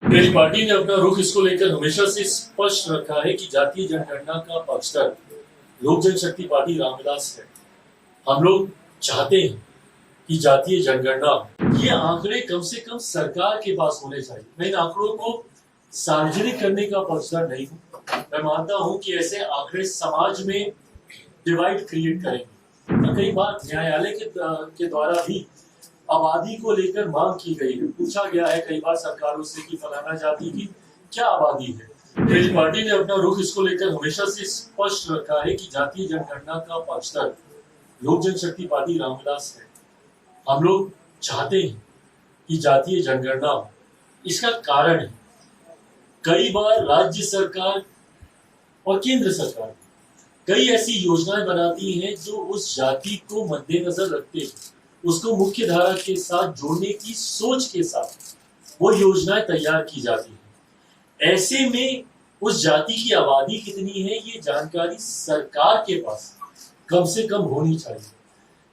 मेरी पार्टी ने अपना रुख इसको लेकर हमेशा से स्पष्ट रखा है कि जातीय जनगणना का पक्षधर लोक जनशक्ति पार्टी रामविलास है। हम लोग चाहते हैं कि जातीय जनगणना ये आंकड़े कम से कम सरकार के पास होने चाहिए। मैं इन आंकड़ों को सार्वजनिक करने का पक्षधर नहीं हूँ। मैं मानता हूँ कि ऐसे आंकड़े समाज में डिवाइड क्रिएट करेंगे। कई बार न्यायालय के द्वारा भी आबादी को लेकर मांग की गई है। पूछा गया है कई बार सरकारों से कि फलाना जाति की क्या आबादी है। मेरी पार्टी ने अपना रुख इसको लेकर हमेशा से स्पष्ट रखा है कि जातीय जनगणना का पक्षधर लोक जनशक्ति पार्टी रामविलास है। हम लोग चाहते हैं कि जातीय जनगणना, इसका कारण है कई बार राज्य सरकार और केंद्र सरकार कई ऐसी योजनाएं बनाती हैं जो उस जाति को मद्देनजर रखते हैं, उसको मुख्य धारा के साथ जोड़ने की सोच के साथ वो योजनाएं तैयार की जाती है। ऐसे में उस जाति की आबादी कितनी है ये जानकारी सरकार के पास कम से कम होनी चाहिए,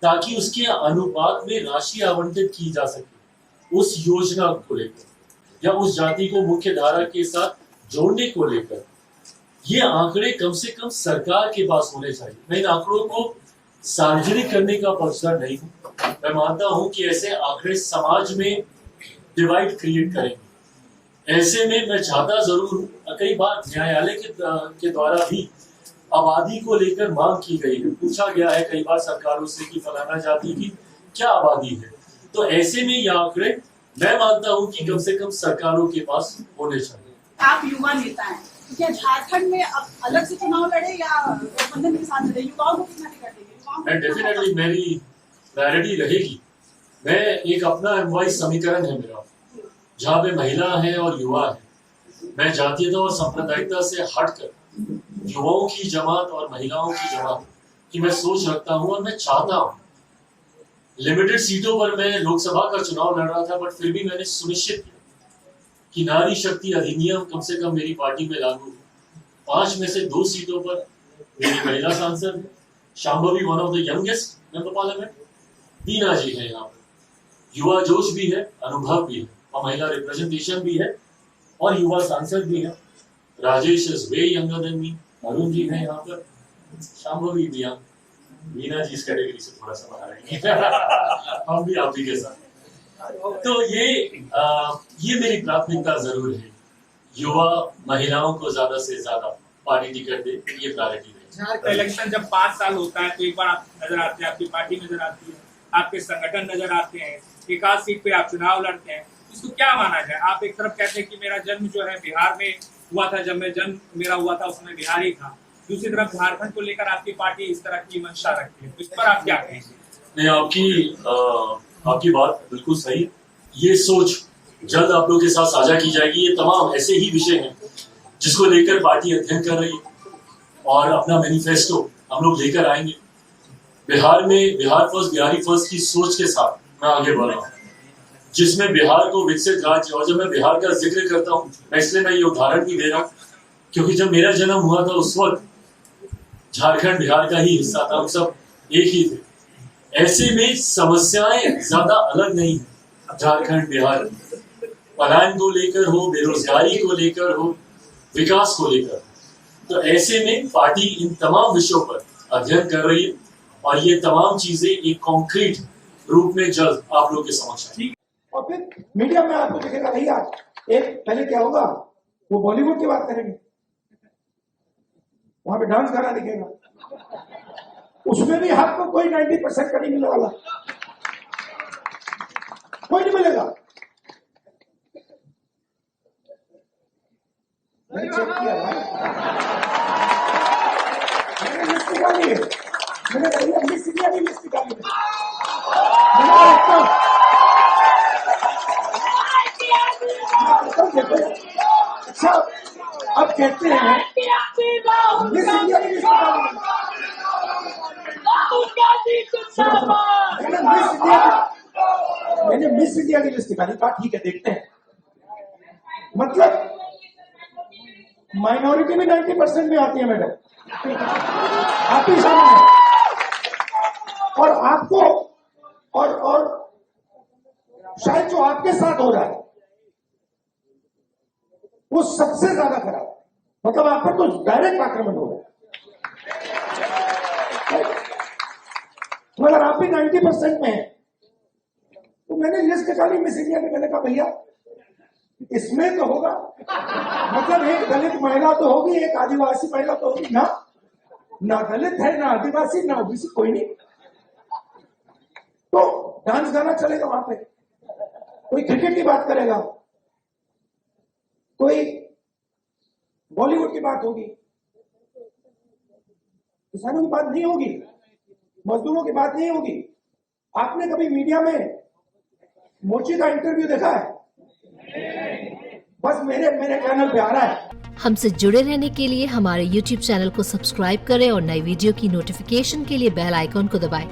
ताकि उसके अनुपात में राशि आवंटित की जा सके उस योजना को लेकर या उस जाति को मुख्य धारा के साथ जोड़ने को लेकर। ये आंकड़े कम से कम सरकार के पास होने चाहिए। मैं इन आंकड़ों को सार्वजनिक करने का पक्षधर नहीं हूँ। मैं मानता हूँ कि ऐसे आंकड़े समाज में डिवाइड क्रिएट करेंगे। ऐसे में मैं चाहता जरूर हूँ, कई बार न्यायालय के द्वारा भी आबादी को लेकर मांग की गई है। पूछा गया है कई बार सरकारों से कि फलाना जाति की क्या आबादी है। तो ऐसे में ये आंकड़े मैं मानता हूँ कि कम से कम सरकारों के पास होने चाहिए। आप युवा नेता हैं, क्या झारखंड में अब अलग से चुनाव लड़े या गठबंधन के साथ लड़े? युवाओं को कितना टिकट देंगे? डेफिनेटली मेरी प्रायोरिटी रहेगी। मैं एक अपना एमवाइस समीकरण है मेरा, जहाँ पे महिला है और युवा है। मैं जातीयता और सांप्रदायिकता से हटकर युवाओं की जमात और महिलाओं की जमात की मैं सोच रखता हूँ और मैं चाहता हूँ। लिमिटेड सीटों पर मैं लोकसभा का चुनाव लड़ रहा था, बट फिर भी मैंने सुनिश्चित किया कि नारी शक्ति अधिनियम कम से कम मेरी पार्टी में लागू हो। 5 में से 2 सीटों पर मेरी महिला सांसद है, Shambhavi one of the youngest member parliament, Dina ji है, यहाँ पर युवा जोश भी है, अनुभव भी है और महिला रिप्रेजेंटेशन भी है और युवा सांसद भी है। Rajesh is way younger than me, Arun ji है यहाँ पर, शांभवी भी यहाँ, मीना जी इस कैटेगरी से थोड़ा सा बाहर आएंगे हम भी आप ही के साथ। तो ये मेरी प्राथमिकता जरूर है, युवा महिलाओं को ज्यादा से ज्यादा पार्टी टिकट दे, ये प्रायोरिटी है। इलेक्शन जब 5 साल होता है तो एक बार आप नजर आते हैं, आपकी पार्टी नजर आती है, आपके संगठन नजर आते हैं, एक आध सीट पे आप चुनाव लड़ते हैं। इसको क्या माना जाए? आप एक तरफ कहते हैं कि मेरा जन्म जो है बिहार में हुआ था, जब मैं जन्म मेरा हुआ था उसमें बिहार ही था, दूसरी तरफ झारखंड को लेकर आपकी पार्टी इस तरह की मंशा रखती है, तो इस पर आप क्या कहेंगे? नहीं, आपकी बात बिल्कुल सही है। ये सोच जल्द आप लोगों के साथ साझा की जाएगी। ये तमाम ऐसे ही विषय हैं जिसको लेकर पार्टी अध्ययन कर रही है और अपना मैनिफेस्टो हम लोग लेकर आएंगे। बिहार में बिहार फर्स्ट, बिहारी फर्स्ट की सोच के साथ मैं आगे बढ़ रहा हूँ, जिसमें बिहार को विकसित राज्य, और जब मैं बिहार का जिक्र करता हूँ इसलिए मैं ये उदाहरण भी दे रहा हूँ क्योंकि जब मेरा जन्म हुआ था उस वक्त झारखंड बिहार का ही हिस्सा था, हम सब एक ही थे। ऐसे में समस्याएं ज्यादा अलग नहीं है। झारखंड बिहार पलायन को लेकर हो, बेरोजगारी को लेकर हो, विकास को लेकर, तो ऐसे में पार्टी इन तमाम विषयों पर अध्ययन कर रही है और ये तमाम चीजें एक कॉन्क्रीट रूप में जल्द आप लोग के समक्ष आएंगी। और फिर मीडिया में आपको दिखेगा भैया एक पहले क्या होगा, वो बॉलीवुड की बात करेंगे, वहां पे डांस गाना दिखेगा, उसमें भी आपको कोई 90% का नहीं मिलने वाला, कोई नहीं मिलेगा। मैंने चेक किया भाई, मैंने लिस्ट निकाली है, मैंने भैया लिस्ट निकाली, लिस्ट निकाली अच्छा अब कहते हैं मैंने मिस इंडिया की लिस्ट निकाली, कहा ठीक है देखते हैं। मतलब माइनॉरिटी में 90% में आती है मैडम, आप ही सामने, और आपको और शायद जो आपके साथ हो रहा है वो सबसे ज्यादा खराब। मतलब आप पर तो डायरेक्ट आक्रमण हो गया। मगर आप भी 90% में हैं। तो मैंने लिस्ट निकाली मिस इंडिया की, मैंने कहा भैया इसमें तो होगा, मतलब एक दलित महिला तो होगी, एक आदिवासी महिला तो होगी ना, ना दलित है ना आदिवासी ना ओबीसी, कोई नहीं। तो डांस गाना चलेगा वहां पे, कोई क्रिकेट की बात करेगा, कोई बॉलीवुड की बात होगी, किसानों की बात नहीं होगी, मजदूरों की बात नहीं होगी। आपने कभी मीडिया में मोची का इंटरव्यू देखा है? बस मेरे चैनल पे आ रहा है। हमसे जुड़े रहने के लिए हमारे YouTube चैनल को सब्सक्राइब करें और नई वीडियो की नोटिफिकेशन के लिए बेल आइकॉन को दबाएं।